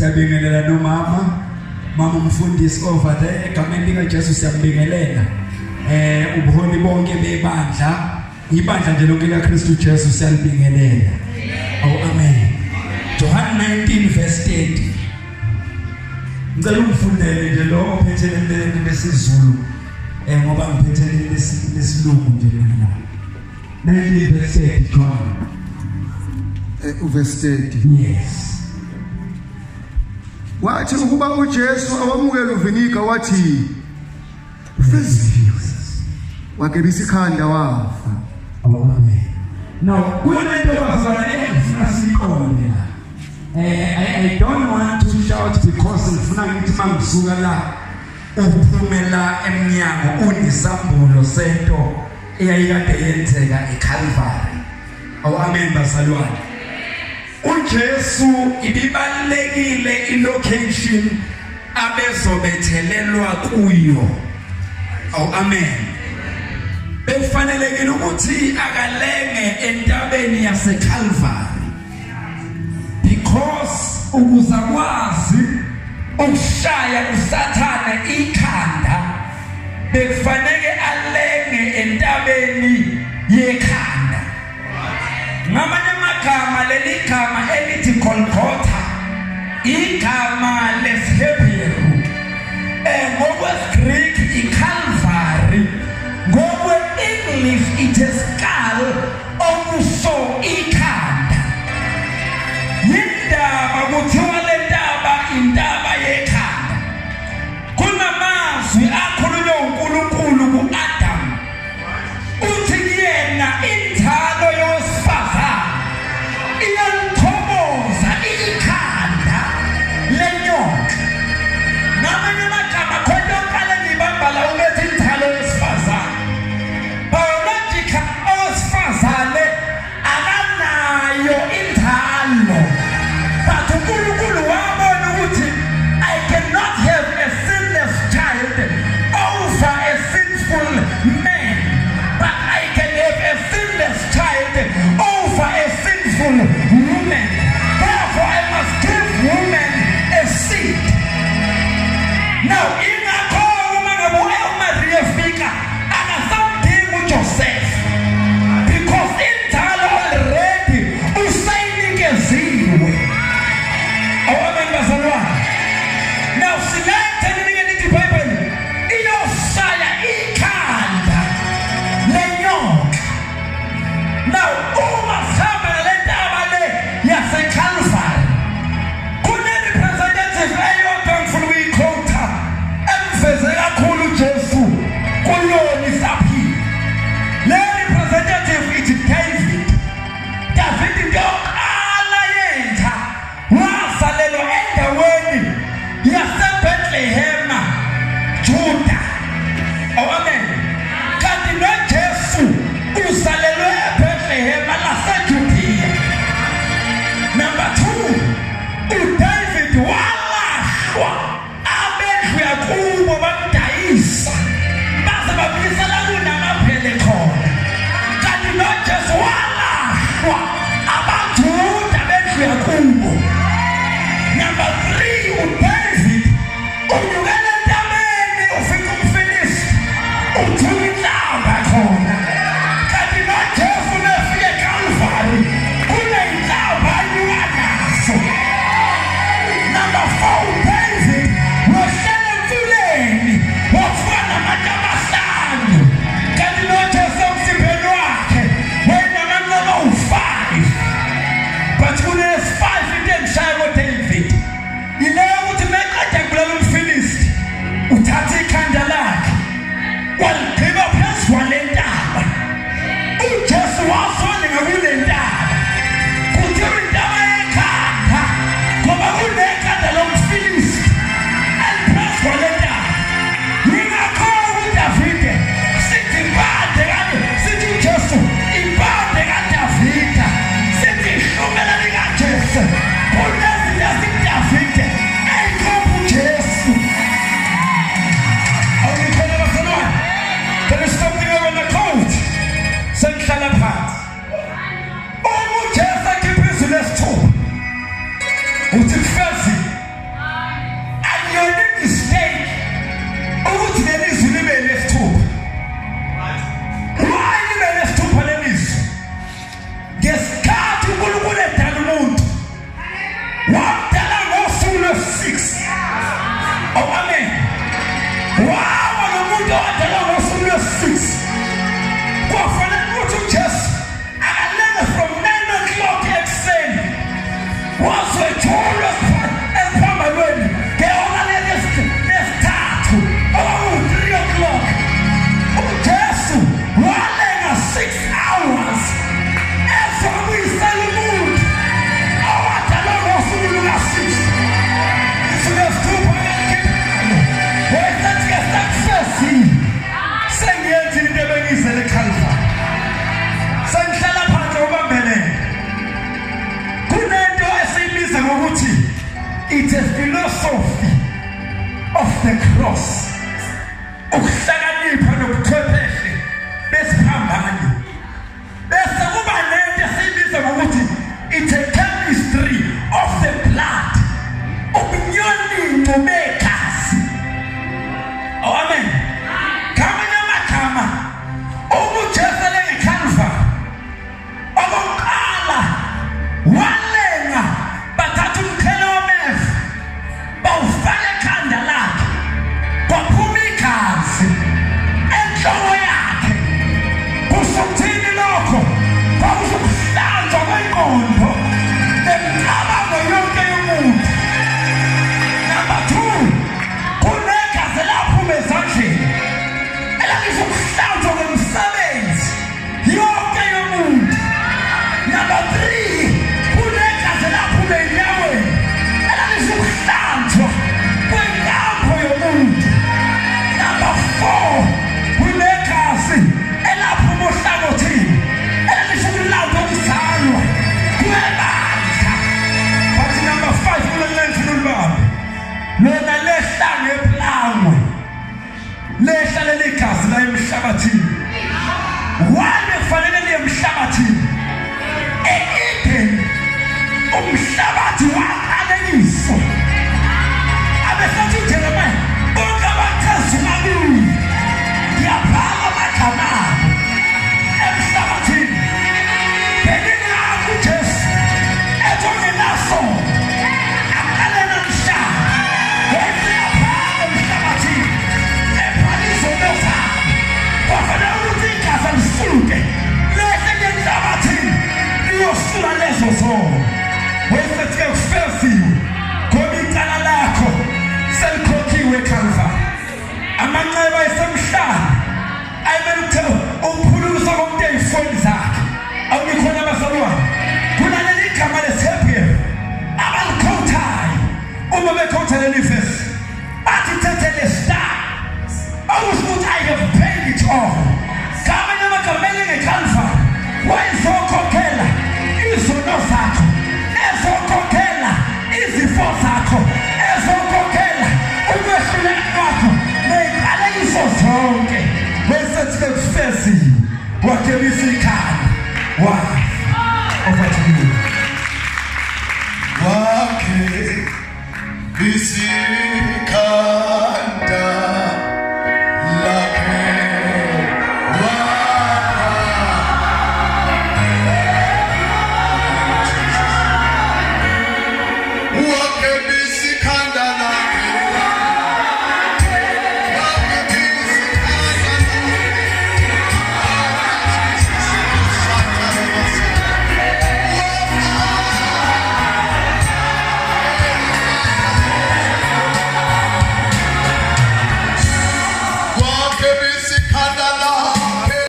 Siyabingelela nomama umfundisi over there egameni likaJesu siyambingelela. Ubuholi bonke bebandla, ibandla nje lonke likaKristu Jesu siyalibingelela. Amen. John 19 verse 30. Ngicela ungifundele nje lo ophethelele lesizulu ngoba ngiphethelele lesilungu nje mina. 19 verse 30 John. Verse 30. Yes. Wathi ukuba uJesu awamukela uVinika wathi wagebisa ikhanda wafa. Amen. Now kunento bazana engifuna siqonde la. I don't want to shout because ngifuna ngithi mangisuka la uphumela eminyango unisambulo sento eyayikade yenzeka eCalvary. Amen bazalwane. uJesu ibibalekile ilocation abezobethelelwa kuyo. Amen. Befanelekile ukuthi akalenge entabeni yaseCalvary because ukuzakwazi ukushaya uSathane ikhanda bekufanele alenge entabeni yekhanda. Ngamanye amagama leli gama elithi Golgotha igama lesHebrew ngokweGreek iCalvary ngokwe-English it is skull okusho ikhanda. Yindaba kuthiwa le ndaba indaba yekhanda. Kunamazwi akhulunywa uNkulunkulu ku-Adam uthi yena inzalo yowesifazane iyalithokoza ikhanda lenyoka. Ngamanye amagama khona oqala ngibambala ubethi inzalo yowesifazane. Biological owesifazane akanayo inzalo. But uNkulunkulu wabona ukuthi I cannot have a sinless child over a sinful man, but I can have a sinless child over a sinful woman. Therefore I must give woman a seed. Now ingakho uma ngabe uMaria fika akasamdingi uJoseph because inzalo already usayinikeziwe. Amen bazalwane. Now silethe ninikeni iBhayibheli iyosaya ikhanda lenyoka. Now uma sihamba le ndaba le yaseCalvary kune-representative eyodwa ngifuna ukuyikhotha emveze kakhulu uJesu kuyona isaphila. Le representative ithi David. David into yokuqala yenza wazalelwa endaweni yaseBethlehem, Juda. Amen. Kanti noJesu uzalelwe eBethlehem laseJudiya. Number 2, uDavid walashwa abendlu yakubo bamdayisa baze babuyisela kunamaphele khona. Kanti noJesu walashwa abaJuda bendlu yakubo. Number 6. Oh, amen. Wow, lo muntu wadala ngosuku lwesi-6. Kwafanele ukuthi uJesu akalele from 9 o'clock ekuseni. Wazwetshulwa esiphambanweni ngehora lesithathu okungu 3 o'clock. UJesu walenga 6 hours ezokuyisela umuntu owadalwa ngosuku luka-6. Sengiyenza into ebengiyizele eKhalvari. Sengihlala phansi ubambelele. Kunento esiyibiza ngokuthi it's a philosophy of the cross. Ukuhlakanipha nobuchwepheshe besiphambano. Bese kuba nento esiyibiza ngokuthi it's a chemistry of the blood. Ubunyoni begazi. Oh, amen. Kamanye amagama uJesu eKhalvari okokuqala walenga bathatha umqhele wameva bawufaka ekhanda lakhe kwaphuma igazi enhloko yakhe. Kusukuthini lokho? Kwakusukuhlanzwa kwengqondo nemicabango yonke yomuntu. Number 2, kunegazi laphuma ezandleni elalizokuhlanzwa kwemisebenzi yonke yomuntu. Number 3, kunegazi laphuma enyaweni elalizokuhlanzwa kwenkambo yomuntu. Number 4, kunegazi elaphuma ohlangothini elalizokulawula ukuzalwa kwebandla. But number 5, kulenhlelo lubambe lona lehlange eplangwe lehlale legazi la emhlabathini. Wale kufanele liye emhlabathini. E-Eden umhlabathi waqalekiswa. Abesathi uJeremiya bonke abathezuma kuyo ngiyabhala amagama abo emhlabathini. Beningakho uJesu ejongenaso aqalena mhlaba wesiyaphala emhlabathini ebhaliso lozalo. Kwafanele ukuthi igazi lisuke lehle emhlabathini liyosula lezo zonke. Wesethi ufesiwe ngoba icala lakho selikhokhiwe eKhalvari. Amanxeba esemhlaba ayimele ukuthe ukuphulusa komuntu ey'foni zakhe. Awunikhona abazalwane kunaleli gama lesihebheru abalikhothayo. Uma bekhotha leli vesi bathi thathe le star okusho ukuthi I have paid it all. Kamanye amagama eKhalvari wayezokhokhela izono zakho, ezokhokhela izifo zakho, ezokhokhela ukwehluleka kwakho ney'qalekiso zonke. Wesethi kufesiwe wagebisa ikhanda over to you. Wakhe bisi